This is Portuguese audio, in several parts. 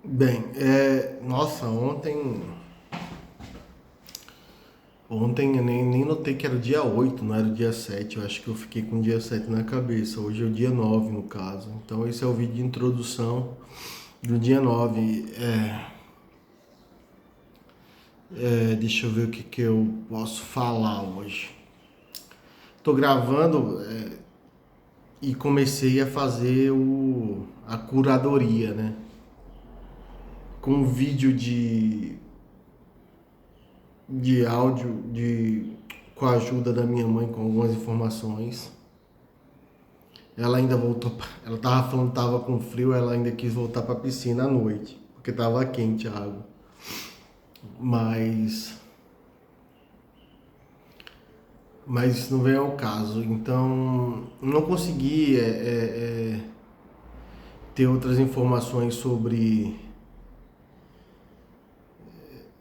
Bem, nossa, ontem eu nem notei que era o dia 8, não era o dia 7. Eu acho que eu fiquei com o dia 7 na cabeça. Hoje é o dia 9 no caso. Então esse é o vídeo de introdução do dia 9. Deixa eu ver o que eu posso falar hoje. Tô gravando e comecei a fazer a curadoria, né? Com um vídeo de áudio com a ajuda da minha mãe com algumas informações. Ela ainda voltou, ela tava falando que tava com frio, ela ainda quis voltar pra piscina à noite, porque tava quente a água. Mas mas isso não vem ao caso. Então, não consegui ter outras informações sobre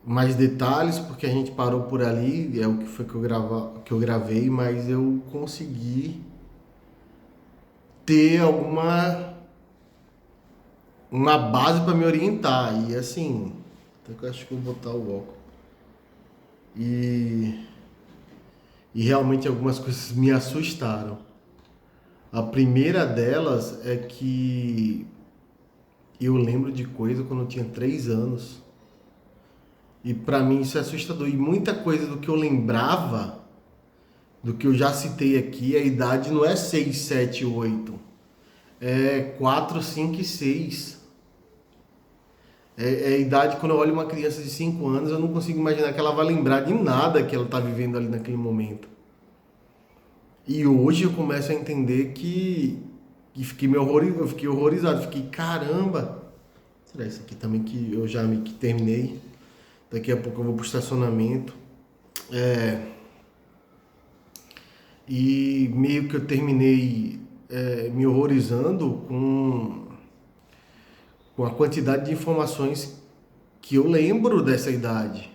mais detalhes, porque a gente parou por ali, é o que foi que eu gravei, mas eu consegui ter uma base para me orientar. E assim, até que eu acho que eu vou botar o óculos. E, e realmente algumas coisas me assustaram. A primeira delas é que eu lembro de coisa quando eu tinha 3 anos. E para mim isso é assustador. E muita coisa do que eu lembrava, do que eu já citei aqui, a idade não é 6, 7, 8. É 4, 5 e 6. É a idade quando eu olho uma criança de 5 anos, eu não consigo imaginar que ela vai lembrar de nada que ela está vivendo ali naquele momento. E hoje eu começo a entender que eu fiquei horrorizado, fiquei caramba. Será isso aqui também que eu já me que terminei? Daqui a pouco eu vou pro estacionamento. É, e meio que eu terminei me horrorizando com a quantidade de informações que eu lembro dessa idade,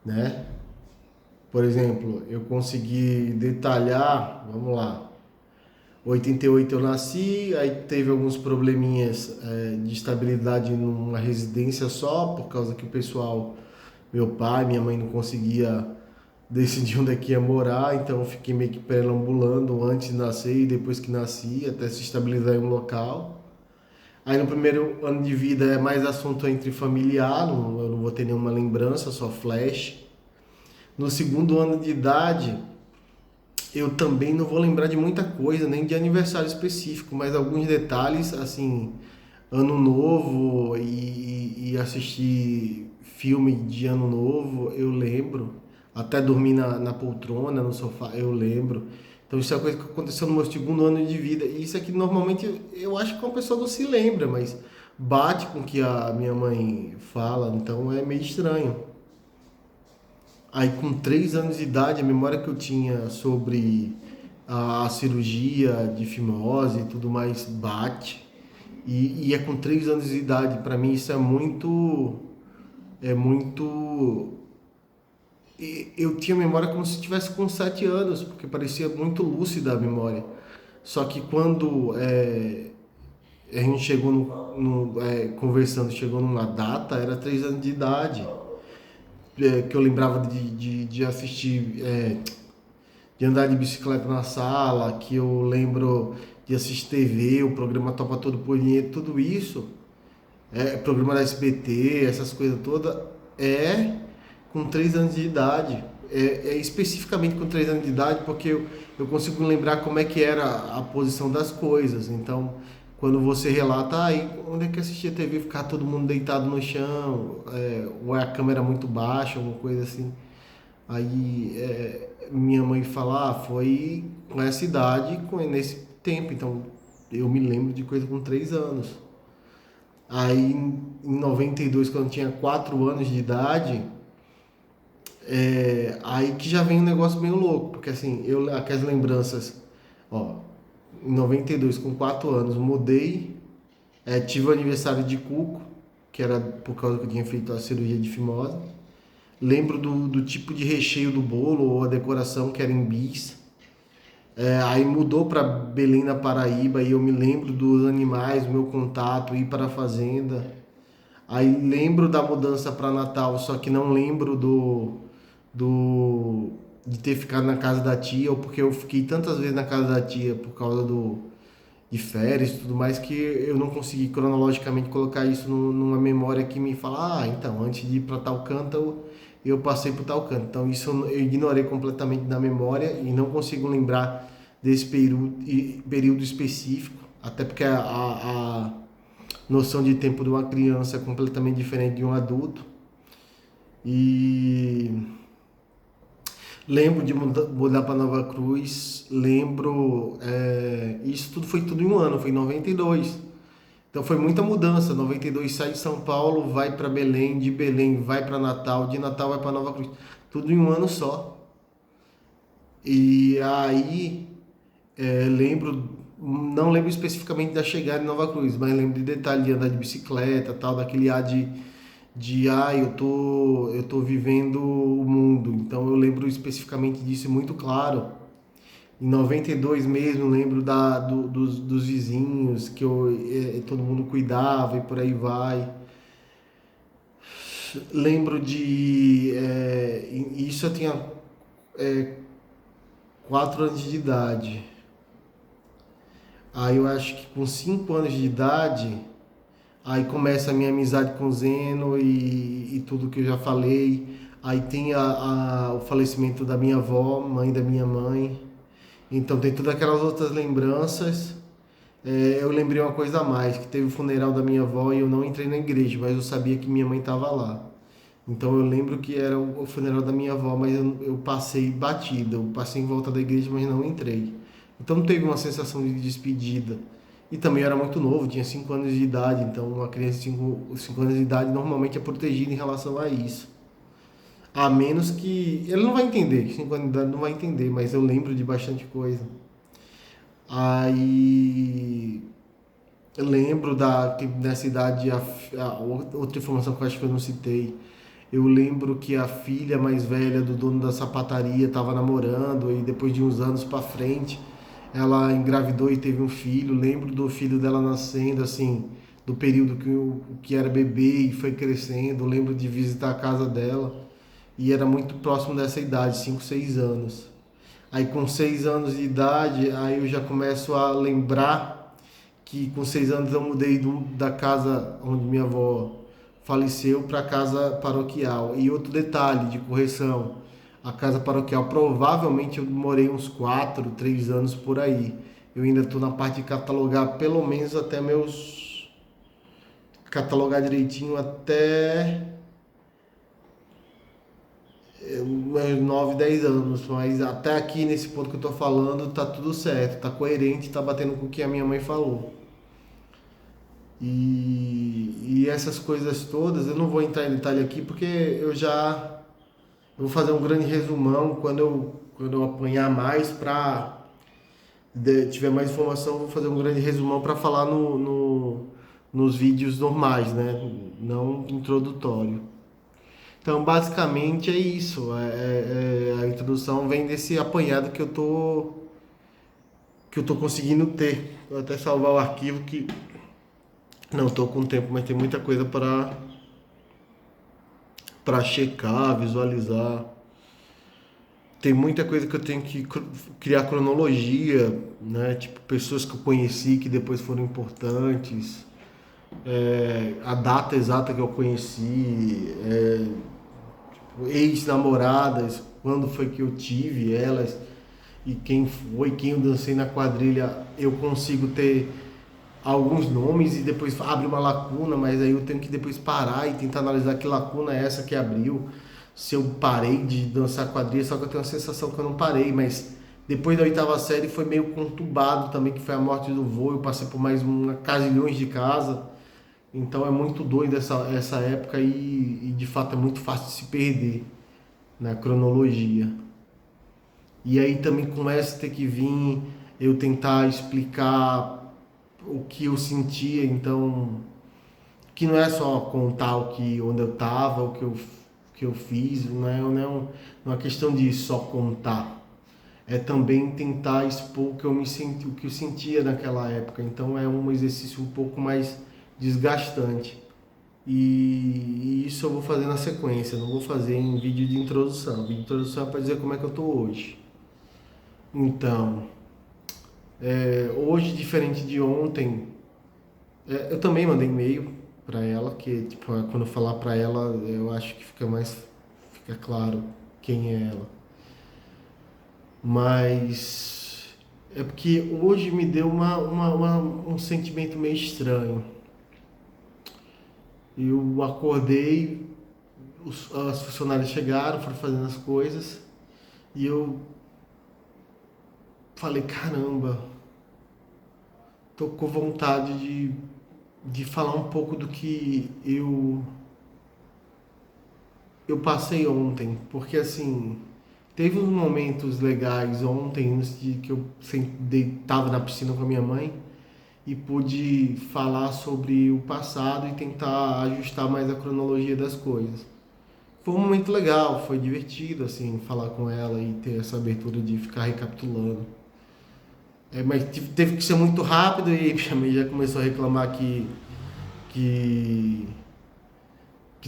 né? Por exemplo, eu consegui detalhar, vamos lá, 88 eu nasci, aí teve alguns probleminhas de estabilidade numa residência só, por causa que o pessoal, meu pai, minha mãe não conseguia decidir onde é que ia morar, então eu fiquei meio que perambulando antes de nascer e depois que nasci, até se estabilizar em um local. Aí no primeiro ano de vida é mais assunto entre familiar, eu não vou ter nenhuma lembrança, só flash. No segundo ano de idade, eu também não vou lembrar de muita coisa, nem de aniversário específico, mas alguns detalhes, assim, ano novo e assistir filme de ano novo, eu lembro. Até dormir na poltrona, no sofá, eu lembro. Então isso é uma coisa que aconteceu no meu segundo ano de vida. E isso aqui normalmente eu acho que uma pessoa não se lembra, mas bate com o que a minha mãe fala, então é meio estranho. Aí com 3 anos de idade, a memória que eu tinha sobre a cirurgia de fimose e tudo mais bate. E é com 3 anos de idade, para mim isso é muito. Eu tinha memória como se tivesse com 7 anos, porque parecia muito lúcida a memória. Só que quando a gente chegou conversando, chegou numa data, era 3 anos de idade. Que eu lembrava de assistir de andar de bicicleta na sala, que eu lembro de assistir TV, o programa Topa Todo por Dinheiro, tudo isso, programa da SBT, essas coisas todas, é com 3 anos de idade. É especificamente com 3 anos de idade, porque eu consigo lembrar como é que era a posição das coisas. Então, quando você relata, aí, onde é que assistia TV, ficar todo mundo deitado no chão, ou é a câmera muito baixa, alguma coisa assim. Aí minha mãe fala, foi com essa idade, nesse tempo. Então eu me lembro de coisa com 3 anos. Aí em 92, quando eu tinha 4 anos de idade, aí que já vem um negócio meio louco. Porque assim, aquelas lembranças, ó, em 92, com 4 anos, mudei, tive o aniversário de Cuco, que era por causa que eu tinha feito a cirurgia de fimose. Lembro do tipo de recheio do bolo ou a decoração que era em bis. Aí mudou para Belém, na Paraíba, e eu me lembro dos animais, o meu contato, ir para a fazenda. Aí lembro da mudança para Natal, só que não lembro do de ter ficado na casa da tia, ou porque eu fiquei tantas vezes na casa da tia por causa de férias e tudo mais, que eu não consegui cronologicamente colocar isso numa memória que me fala, então, antes de ir para tal canto, eu passei por tal canto. Então, isso eu ignorei completamente da memória e não consigo lembrar desse período específico, até porque a noção de tempo de uma criança é completamente diferente de um adulto. E lembro de mudar para Nova Cruz, lembro, isso tudo foi tudo em um ano, foi em 92. Então foi muita mudança. 92 sai de São Paulo, vai para Belém, de Belém vai para Natal, de Natal vai para Nova Cruz. Tudo em um ano só. E aí lembro, não lembro especificamente da chegada em Nova Cruz, mas lembro de detalhe de andar de bicicleta, tal, daquele ar eu tô vivendo o mundo. Então eu lembro especificamente disso muito claro. Em 92 mesmo, lembro dos vizinhos, que todo mundo cuidava e por aí vai. Lembro isso eu tinha 4 anos de idade. Aí eu acho que com 5 anos de idade, aí começa a minha amizade com o Zeno e tudo que eu já falei. Aí tem o falecimento da minha avó, mãe da minha mãe. Então tem todas aquelas outras lembranças. Eu lembrei uma coisa a mais, que teve o funeral da minha avó e eu não entrei na igreja, mas eu sabia que minha mãe estava lá. Então eu lembro que era o funeral da minha avó, mas eu passei batido, eu passei em volta da igreja, mas não entrei. Então não teve uma sensação de despedida. E também eu era muito novo, tinha 5 anos de idade, então uma criança de 5 anos de idade normalmente é protegida em relação a isso. A menos que. Ele não vai entender, 5 anos de idade não vai entender, mas eu lembro de bastante coisa. Aí eu lembro que nessa idade, outra informação que eu acho que eu não citei, eu lembro que a filha mais velha do dono da sapataria estava namorando e depois de uns anos para frente ela engravidou e teve um filho. Lembro do filho dela nascendo, assim, do período que era bebê e foi crescendo. Lembro de visitar a casa dela e era muito próximo dessa idade, 5 6 anos. Aí com 6 anos de idade, aí eu já começo a lembrar que com 6 anos eu mudei da casa onde minha avó faleceu para a casa paroquial. E outro detalhe de correção, a casa paroquial, provavelmente eu morei uns 4 3 anos por aí. Eu ainda estou na parte de catalogar pelo menos até catalogar direitinho até meus 9 10 anos, mas até aqui nesse ponto que eu tô falando tá tudo certo, tá coerente, tá batendo com o que a minha mãe falou. E essas coisas todas, eu não vou entrar em detalhe aqui porque eu vou fazer um grande resumão quando eu apanhar mais para tiver mais informação, eu vou fazer um grande resumão para falar nos vídeos normais, né? Não introdutório. Então, basicamente é isso. A introdução vem desse apanhado que eu tô conseguindo ter. Vou até salvar o arquivo que não estou com tempo, mas tem muita coisa para checar, visualizar. Tem muita coisa que eu tenho que criar cronologia, né? Tipo, pessoas que eu conheci que depois foram importantes, a data exata que eu conheci, ex-namoradas, quando foi que eu tive elas e quem foi, quem eu dancei na quadrilha, eu consigo ter alguns nomes e depois abre uma lacuna, mas aí eu tenho que depois parar e tentar analisar que lacuna é essa que abriu, se eu parei de dançar quadrilha, só que eu tenho a sensação que eu não parei, mas depois da oitava série foi meio conturbado também, que foi a morte do vô, eu passei por mais uma casilhões de casa, então é muito doido essa época e de fato é muito fácil de se perder na cronologia. E aí também começa a ter que vir eu tentar explicar o que eu sentia, então que não é só contar onde eu estava, o que eu fiz, não é questão de só contar. é também tentar expor o que eu me senti, o que eu sentia naquela época. Então é um exercício um pouco mais desgastante. E isso eu vou fazer na sequência, não vou fazer em vídeo de introdução. Vídeo de introdução é para dizer como é que eu tô hoje. Então, hoje, diferente de ontem, eu também mandei e-mail para ela, que tipo, quando eu falar para ela, eu acho que fica claro quem é ela. Mas é porque hoje me deu um sentimento meio estranho. Eu acordei, as funcionárias chegaram, foram fazendo as coisas, e eu falei, caramba, tô com vontade de falar um pouco do que eu passei ontem, porque assim, teve uns momentos legais ontem, antes de que eu estava na piscina com a minha mãe, e pude falar sobre o passado e tentar ajustar mais a cronologia das coisas. Foi um momento legal, foi divertido assim falar com ela e ter essa abertura de ficar recapitulando. Mas teve que ser muito rápido e minha mãe já começou a reclamar que que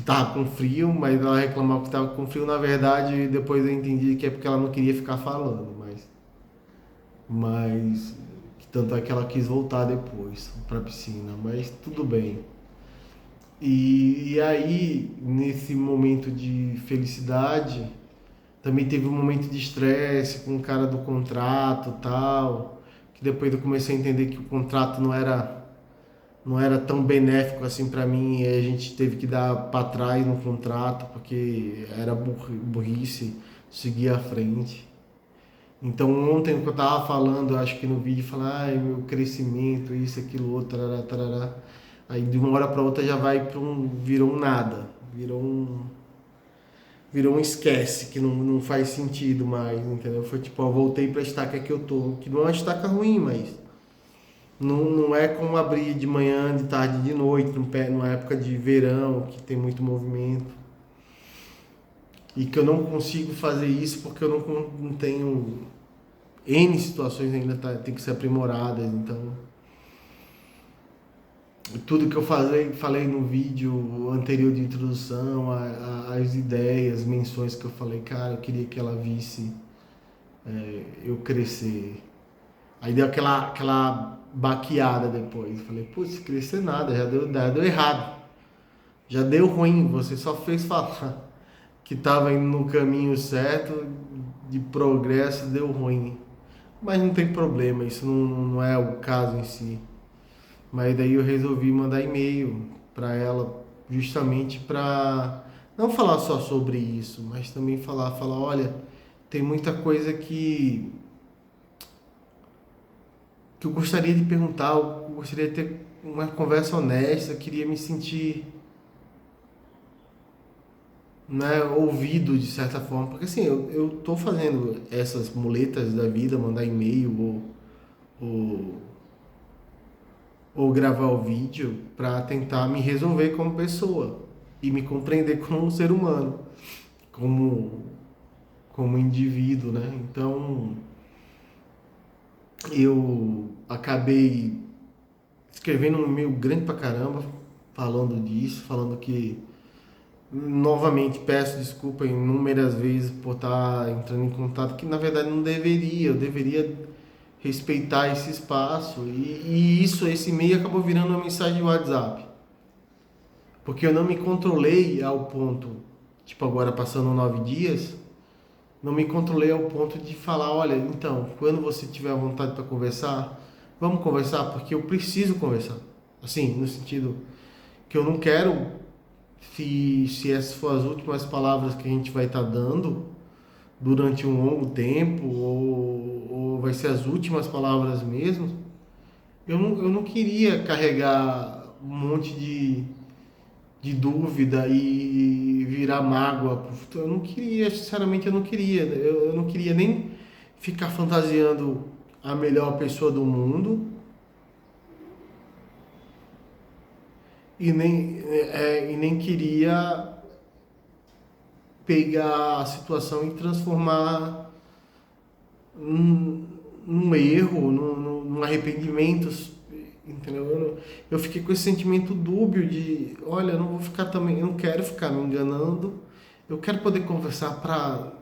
tava com frio, mas ela reclamava que tava com frio, na verdade, depois eu entendi que é porque ela não queria ficar falando, mas tanto é que ela quis voltar depois para a piscina, mas tudo bem. E aí, nesse momento de felicidade, também teve um momento de estresse com o cara do contrato, tal, que depois eu comecei a entender que o contrato não era tão benéfico assim para mim, e a gente teve que dar para trás no contrato porque era burrice seguir à frente. Então ontem que eu tava falando, acho que no vídeo, falar, ai, meu crescimento, isso, aquilo, outro, tarará, tarará. Aí de uma hora para outra já vai para virou um nada, virou um esquece, que não faz sentido mais, entendeu? Foi tipo, ó, voltei para a estaca que eu tô, que não é uma estaca ruim, mas não é como abrir de manhã, de tarde, de noite, numa época de verão, que tem muito movimento. E que eu não consigo fazer isso porque eu não tenho N situações ainda tem que ser aprimoradas, então tudo que eu falei no vídeo anterior de introdução, as ideias, menções que eu falei, cara, eu queria que ela visse eu crescer. Aí deu aquela baqueada depois. Falei, putz, crescer nada, já deu errado. Já deu ruim, você só fez falar que estava indo no caminho certo, de progresso, deu ruim. Mas não tem problema, isso não é o caso em si. Mas daí eu resolvi mandar e-mail para ela, justamente para não falar só sobre isso, mas também falar, olha, tem muita coisa que eu gostaria de perguntar, eu gostaria de ter uma conversa honesta, eu queria me sentir, né, ouvido de certa forma, porque assim, eu tô fazendo essas muletas da vida, mandar e-mail ou, ou gravar o vídeo para tentar me resolver como pessoa e me compreender como um ser humano, como, como indivíduo, né? Então eu acabei escrevendo um e-mail grande pra caramba, falando disso, falando que novamente peço desculpa inúmeras vezes por estar entrando em contato, que na verdade não deveria, eu deveria respeitar esse espaço e isso, esse e-mail acabou virando uma mensagem de WhatsApp, porque eu não me controlei ao ponto, tipo agora passando 9 dias, não me controlei ao ponto de falar, olha, então, quando você tiver vontade para conversar, vamos conversar, porque eu preciso conversar. Assim, no sentido que eu não quero, se essas for as últimas palavras que a gente vai estar dando durante um longo tempo, ou vai ser as últimas palavras mesmo, eu não queria carregar um monte de dúvida e virar mágoa pro futuro. Eu não queria, sinceramente, eu não queria. Eu não queria nem ficar fantasiando a melhor pessoa do mundo e nem queria pegar a situação e transformar num erro, num arrependimento, entendeu? Eu fiquei com esse sentimento dúbio de, olha, eu não vou ficar também, eu não quero ficar me enganando, eu quero poder conversar para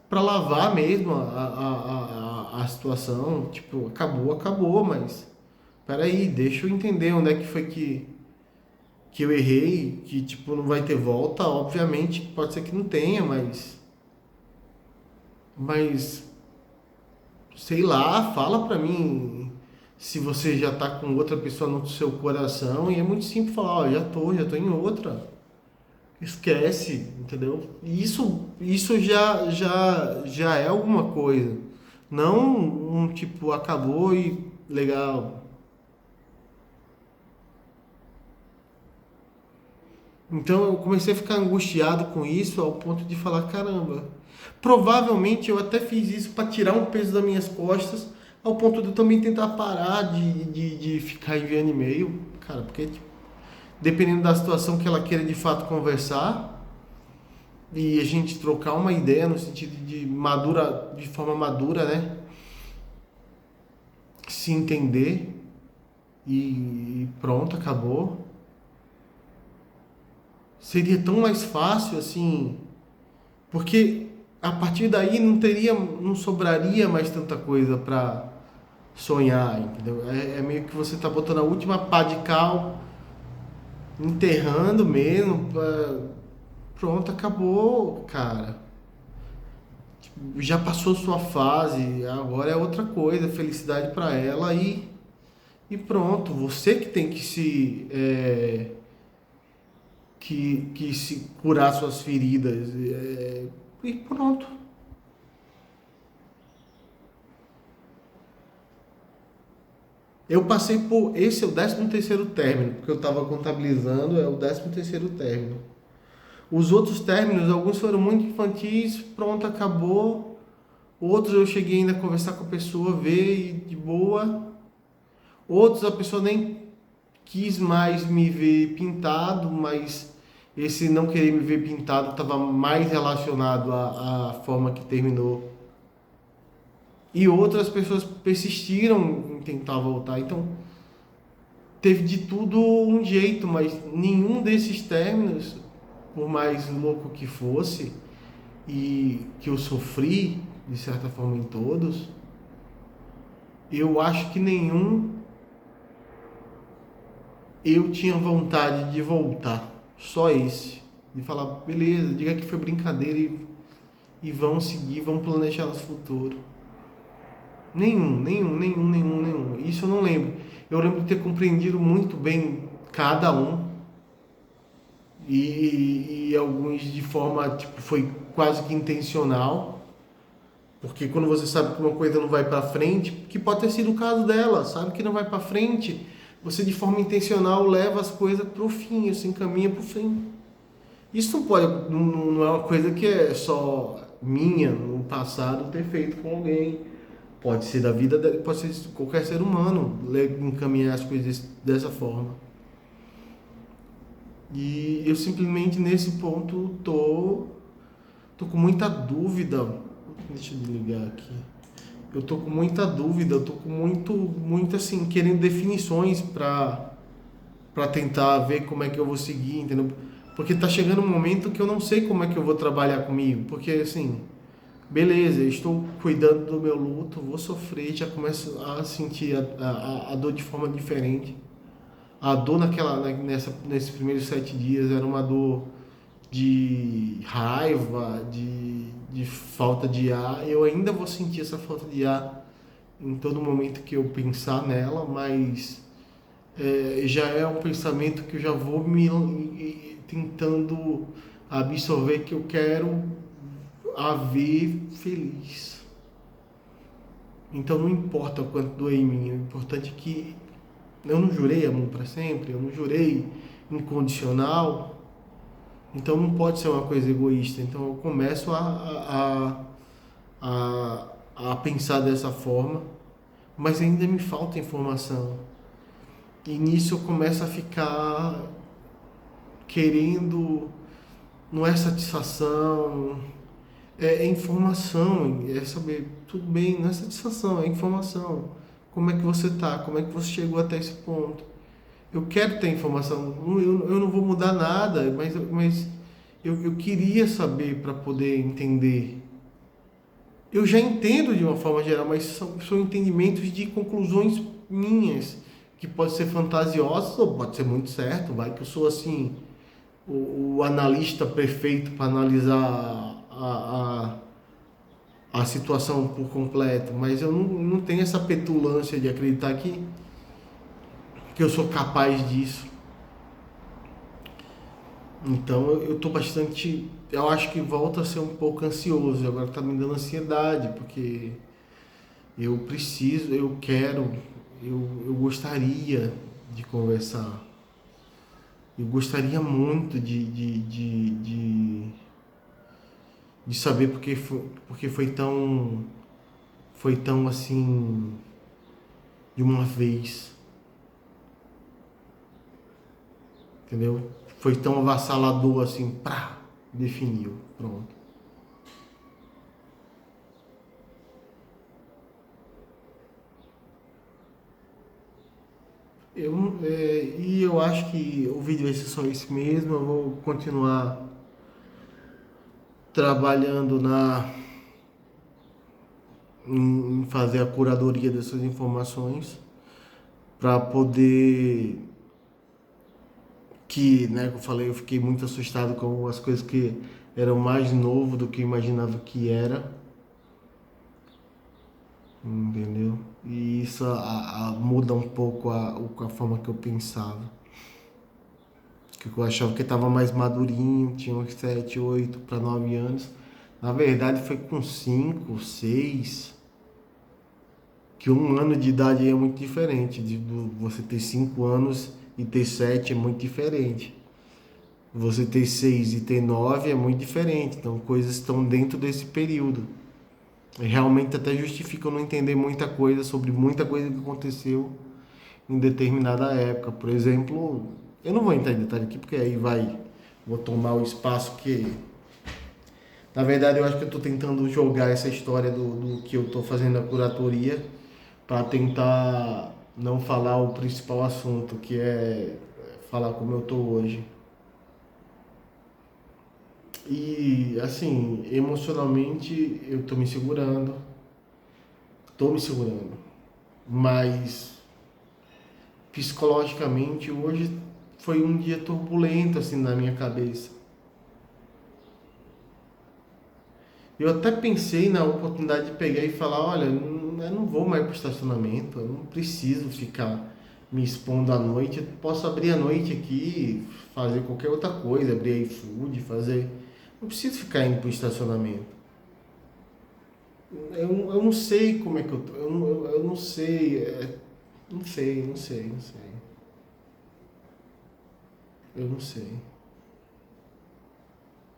para lavar mesmo a situação, tipo, acabou, mas peraí, deixa eu entender onde é que foi que eu errei, que tipo, não vai ter volta, obviamente, pode ser que não tenha, mas sei lá, fala pra mim se você já tá com outra pessoa no seu coração, e é muito simples falar, ó, já tô em outra. Esquece, entendeu? Isso já é alguma coisa. Não um tipo, acabou e legal. Então eu comecei a ficar angustiado com isso ao ponto de falar, caramba, provavelmente eu até fiz isso para tirar um peso das minhas costas, ao ponto de eu também tentar parar de ficar enviando e-mail, cara, porque tipo, dependendo da situação que ela queira de fato conversar e a gente trocar uma ideia no sentido de madura, de forma madura, né? Se entender e pronto, acabou. Seria tão mais fácil assim, porque a partir daí não sobraria mais tanta coisa para sonhar, entendeu? É meio que você tá botando a última pá de cal, enterrando mesmo, pronto, acabou, cara. Já passou sua fase, agora é outra coisa, felicidade para ela e pronto. Você que tem que que se curar suas feridas, e pronto. Eu passei por. Esse é o 13º término, porque eu estava contabilizando, é o 13º término. Os outros términos, alguns foram muito infantis, pronto, acabou. Outros eu cheguei ainda a conversar com a pessoa, ver e de boa. Outros a pessoa nem quis mais me ver pintado, mas esse não querer me ver pintado estava mais relacionado à forma que terminou. E outras pessoas persistiram em tentar voltar. Então, teve de tudo um jeito, mas nenhum desses términos, por mais louco que fosse, e que eu sofri, de certa forma, em todos, eu acho que nenhum eu tinha vontade de voltar. Só esse. De falar, beleza, diga que foi brincadeira e vão seguir, vão planejar nosso futuro. Nenhum. Isso eu não lembro. Eu lembro de ter compreendido muito bem cada um e alguns de forma, tipo, foi quase que intencional, porque quando você sabe que uma coisa não vai para frente, que pode ter sido o caso dela, sabe que não vai para frente, você de forma intencional leva as coisas pro fim, se encaminha pro fim. Isso não pode, não é uma coisa que é só minha no passado ter feito com alguém. Pode ser da vida, pode ser de qualquer ser humano encaminhar as coisas dessa forma. E eu simplesmente nesse ponto tô com muita dúvida. Deixa eu desligar aqui. Eu tô com muita dúvida, eu tô com muito assim, querendo definições para tentar ver como é que eu vou seguir, entendeu? Porque tá chegando um momento que eu não sei como é que eu vou trabalhar comigo, porque assim, beleza, eu estou cuidando do meu luto, vou sofrer, já começo a sentir a dor de forma diferente. A dor nesses primeiros 7 dias era uma dor de raiva, de falta de ar. Eu ainda vou sentir essa falta de ar em todo momento que eu pensar nela, mas já é um pensamento que eu já vou me tentando absorver que eu quero a ver feliz. Então não importa o quanto doer em mim, o importante é que eu não jurei amor para sempre, eu não jurei incondicional, então não pode ser uma coisa egoísta. Então eu começo a pensar dessa forma, mas ainda me falta informação. E nisso eu começo a ficar querendo, não é satisfação, é informação, é saber, tudo bem, não é satisfação, é informação. Como é que você tá? Como é que você chegou até esse ponto? Eu quero ter informação, eu não vou mudar nada, mas eu queria saber para poder entender. Eu já entendo de uma forma geral, mas são entendimentos de conclusões minhas, que pode ser fantasiosas ou pode ser muito certo, vai que eu sou assim, o analista perfeito para analisar a situação por completo, mas eu não tenho essa petulância de acreditar que eu sou capaz disso. Então eu tô bastante. Eu acho que volta a ser um pouco ansioso. Agora tá me dando ansiedade, porque eu preciso, eu quero, eu gostaria de conversar. Eu gostaria muito de saber porque foi tão assim, de uma vez, entendeu? Foi tão avassalador assim, pá, definiu, pronto. E eu acho que o vídeo vai ser só isso mesmo. Eu vou continuar trabalhando em fazer a curadoria dessas informações para poder né, que eu falei, eu fiquei muito assustado com as coisas que eram mais novo do que eu imaginava que era, entendeu? E isso muda um pouco a forma que eu pensava. Que eu achava que estava mais madurinho, tinha uns 7, 8 para 9 anos. Na verdade foi com 5, 6, que um ano de idade é muito diferente. Você ter 5 anos e ter 7 é muito diferente. Você ter 6 e ter 9 é muito diferente. Então coisas estão dentro desse período. Realmente até justifica eu não entender muita coisa sobre muita coisa que aconteceu em determinada época. Por exemplo, eu não vou entrar em detalhe aqui porque aí vou tomar o espaço que, na verdade, eu acho que eu estou tentando jogar essa história do que eu estou fazendo na curatoria para tentar não falar o principal assunto, que é falar como eu estou hoje. E assim, emocionalmente eu estou me segurando, mas psicologicamente hoje foi um dia turbulento assim na minha cabeça. Eu até pensei na oportunidade de pegar e falar, olha, eu não vou mais para o estacionamento, eu não preciso ficar me expondo à noite, eu posso abrir a noite aqui, fazer qualquer outra coisa, abrir iFood, fazer. Não preciso ficar indo para o estacionamento. Eu não sei como é que eu tô, eu não sei, não sei. Eu não sei.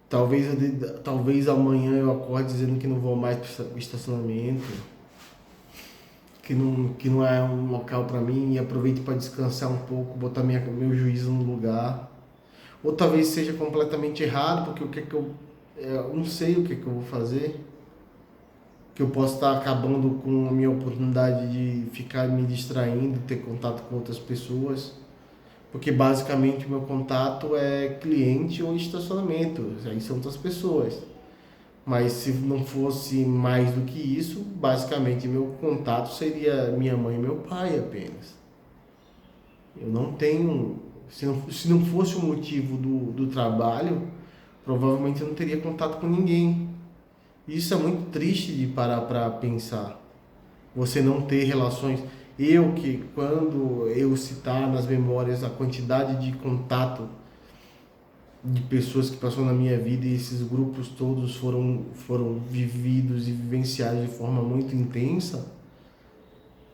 Talvez amanhã eu acorde dizendo que não vou mais para o estacionamento, que não é um local para mim e aproveite para descansar um pouco, botar meu juízo no lugar. Ou talvez seja completamente errado, porque o que é que eu não sei o que é que eu vou fazer, que eu posso estar acabando com a minha oportunidade de ficar me distraindo, ter contato com outras pessoas, porque basicamente o meu contato é cliente ou estacionamento, aí são outras pessoas. Mas se não fosse mais do que isso, basicamente meu contato seria minha mãe e meu pai apenas. Eu não tenho. Se não fosse o motivo do trabalho, provavelmente eu não teria contato com ninguém. Isso é muito triste de parar para pensar. Você não ter relações. Quando eu citar nas memórias a quantidade de contato de pessoas que passou na minha vida e esses grupos todos foram vividos e vivenciados de forma muito intensa,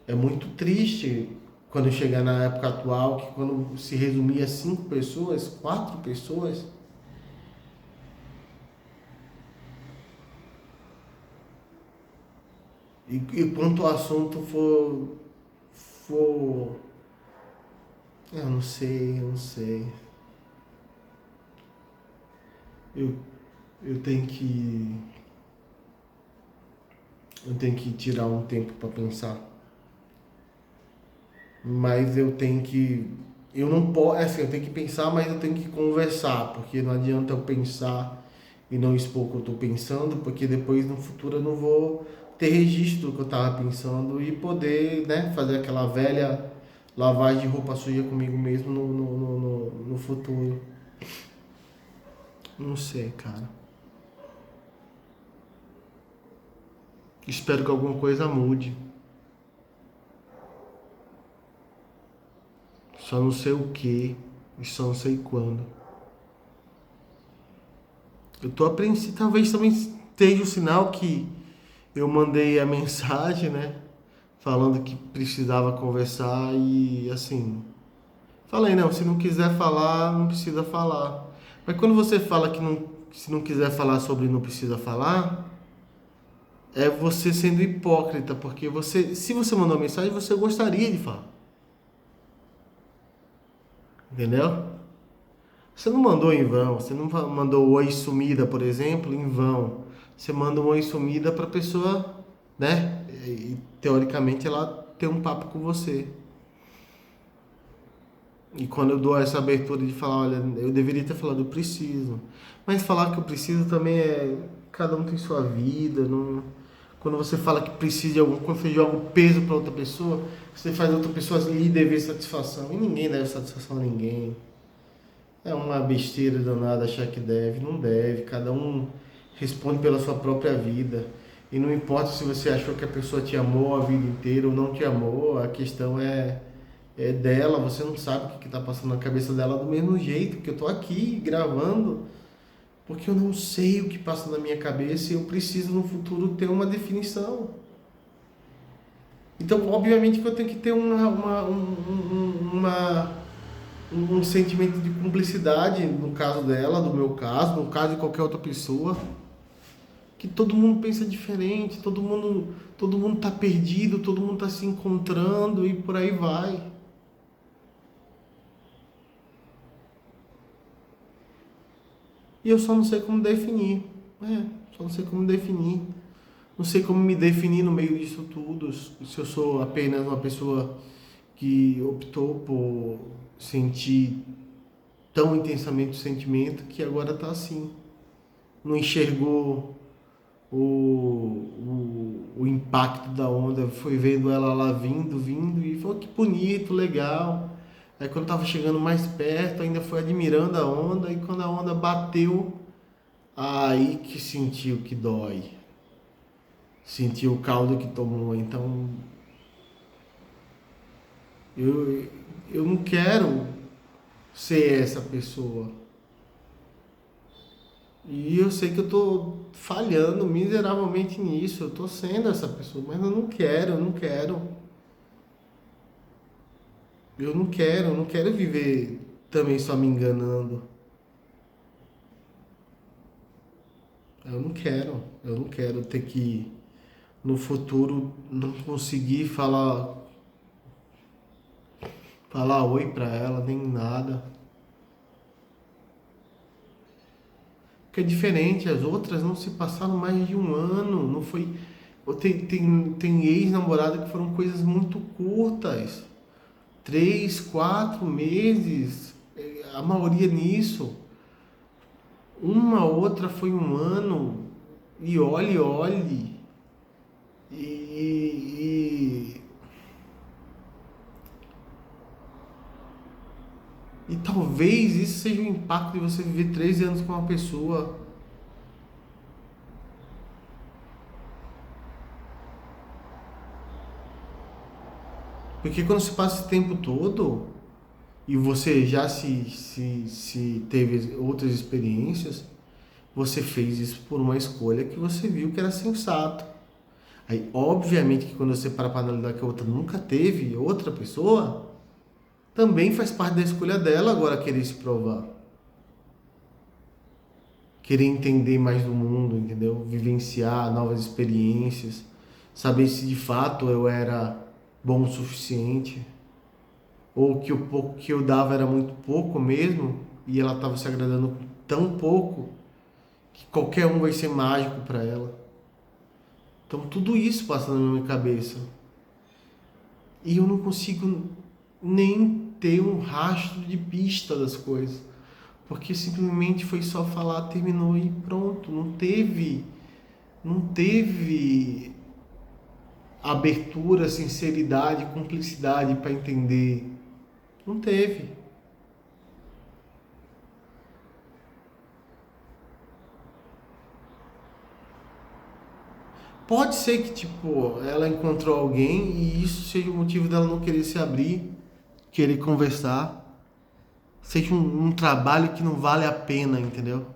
é muito triste quando chegar na época atual, que quando se resumia a 5 pessoas, 4 pessoas, e quanto o assunto for, eu não sei, eu não sei. Eu, eu tenho que Eu tenho que tirar um tempo para pensar. Mas eu tenho que. Eu não posso. Assim, eu tenho que pensar, mas eu tenho que conversar. Porque não adianta eu pensar e não expor o que eu estou pensando, porque depois no futuro eu não vou ter registro do que eu estava pensando e poder, né, fazer aquela velha lavagem de roupa suja comigo mesmo no futuro. Não sei, cara. Espero que alguma coisa mude. Só não sei o que e só não sei quando. Eu tô apreensivo, talvez também esteja o sinal que eu mandei a mensagem, né? Falando que precisava conversar e assim. Falei, não, se não quiser falar, não precisa falar. Mas quando você fala que não, se não quiser falar sobre não precisa falar, é você sendo hipócrita, porque você, se você mandou uma mensagem, você gostaria de falar. Entendeu? Você não mandou em vão, você não mandou oi sumida, por exemplo, em vão. Você manda um oi sumida para a pessoa, né? E, teoricamente ela tem um papo com você. E quando eu dou essa abertura de falar, olha, eu deveria ter falado, eu preciso. Mas falar que eu preciso também é. Cada um tem sua vida. Não... Quando você fala que precisa de algum, quando você joga o peso para outra pessoa, você faz outra pessoa lhe dever satisfação. E ninguém deve satisfação a ninguém. É uma besteira danada achar que deve. Não deve. Cada um responde pela sua própria vida. E não importa se você achou que a pessoa te amou a vida inteira ou não te amou, a questão é dela, você não sabe o que está passando na cabeça dela do mesmo jeito, que eu estou aqui gravando, porque eu não sei o que passa na minha cabeça e eu preciso no futuro ter uma definição. Então, obviamente que eu tenho que ter um sentimento de cumplicidade, no caso dela, no meu caso, no caso de qualquer outra pessoa, que todo mundo pensa diferente, todo mundo está perdido, todo mundo está se encontrando e por aí vai. E eu só não sei como definir. Só não sei como definir. Não sei como me definir no meio disso tudo. Se eu sou apenas uma pessoa que optou por sentir tão intensamente o sentimento que agora tá assim. Não enxergou o impacto da onda. Foi vendo ela lá vindo e falou que bonito, legal. Aí quando tava chegando mais perto, ainda foi admirando a onda. E quando a onda bateu, aí que sentiu que dói. Sentiu o caldo que tomou. Então, eu, eu não quero ser essa pessoa. E eu sei que eu tô falhando miseravelmente nisso. Eu tô sendo essa pessoa, mas eu não quero, eu não quero. Eu não quero viver também só me enganando. Eu não quero ter que no futuro não conseguir falar oi pra ela, nem nada. Porque é diferente, as outras não se passaram mais de um ano, não foi. Tem ex-namorada que foram coisas muito curtas, 3, 4 meses, a maioria nisso. Uma outra foi um ano, e olhe. E, e talvez isso seja o impacto de você viver 13 anos com uma pessoa. Porque quando você passa esse tempo todo e você já se teve outras experiências, você fez isso por uma escolha que você viu que era sensato. Aí, obviamente que quando você para analisar que a outra nunca teve outra pessoa, também faz parte da escolha dela agora querer se provar. Querer entender mais do mundo, entendeu? Vivenciar novas experiências, saber se de fato eu era bom o suficiente, ou que o pouco que eu dava era muito pouco mesmo, e ela estava se agradando com tão pouco que qualquer um vai ser mágico para ela. Então tudo isso passa na minha cabeça. E eu não consigo nem ter um rastro de pista das coisas. Porque simplesmente foi só falar, terminou e pronto. Não teve abertura, sinceridade, cumplicidade para entender. Não teve. Pode ser que, tipo, ela encontrou alguém e isso seja o motivo dela não querer se abrir, querer conversar. Seja um trabalho que não vale a pena, entendeu?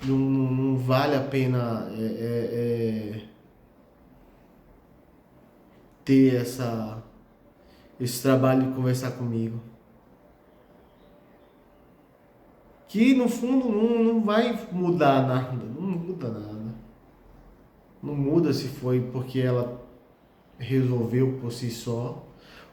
Não vale a pena ter esse trabalho de conversar comigo. Que no fundo não vai mudar nada, não muda nada. Não muda se foi porque ela resolveu por si só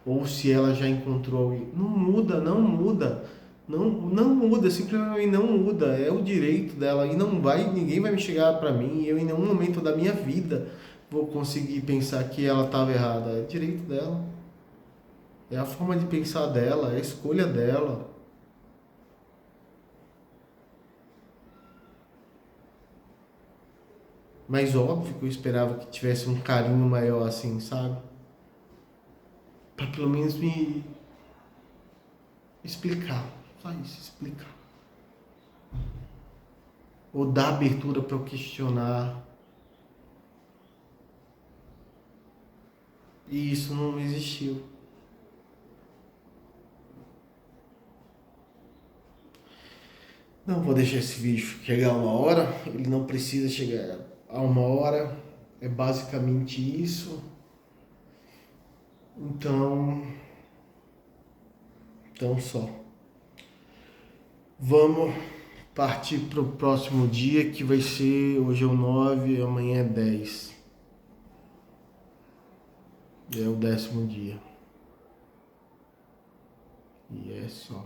ou se ela já encontrou alguém. Não muda, não muda. Não muda, simplesmente não muda. É o direito dela e não vai, ninguém vai me chegar para mim. Eu em nenhum momento da minha vida vou conseguir pensar que ela estava errada. É o direito dela. É a forma de pensar dela, é a escolha dela. Mas óbvio que eu esperava que tivesse um carinho maior assim, sabe? Pra pelo menos me explicar. Só isso, explicar. Ou dar abertura para eu questionar. E isso não existiu. Não vou deixar esse vídeo chegar a 1 hora. Ele não precisa chegar a 1 hora. É basicamente isso. Então só. Vamos partir para o próximo dia, que vai ser, hoje é o 9, amanhã é 10. É o 10º dia. E é só.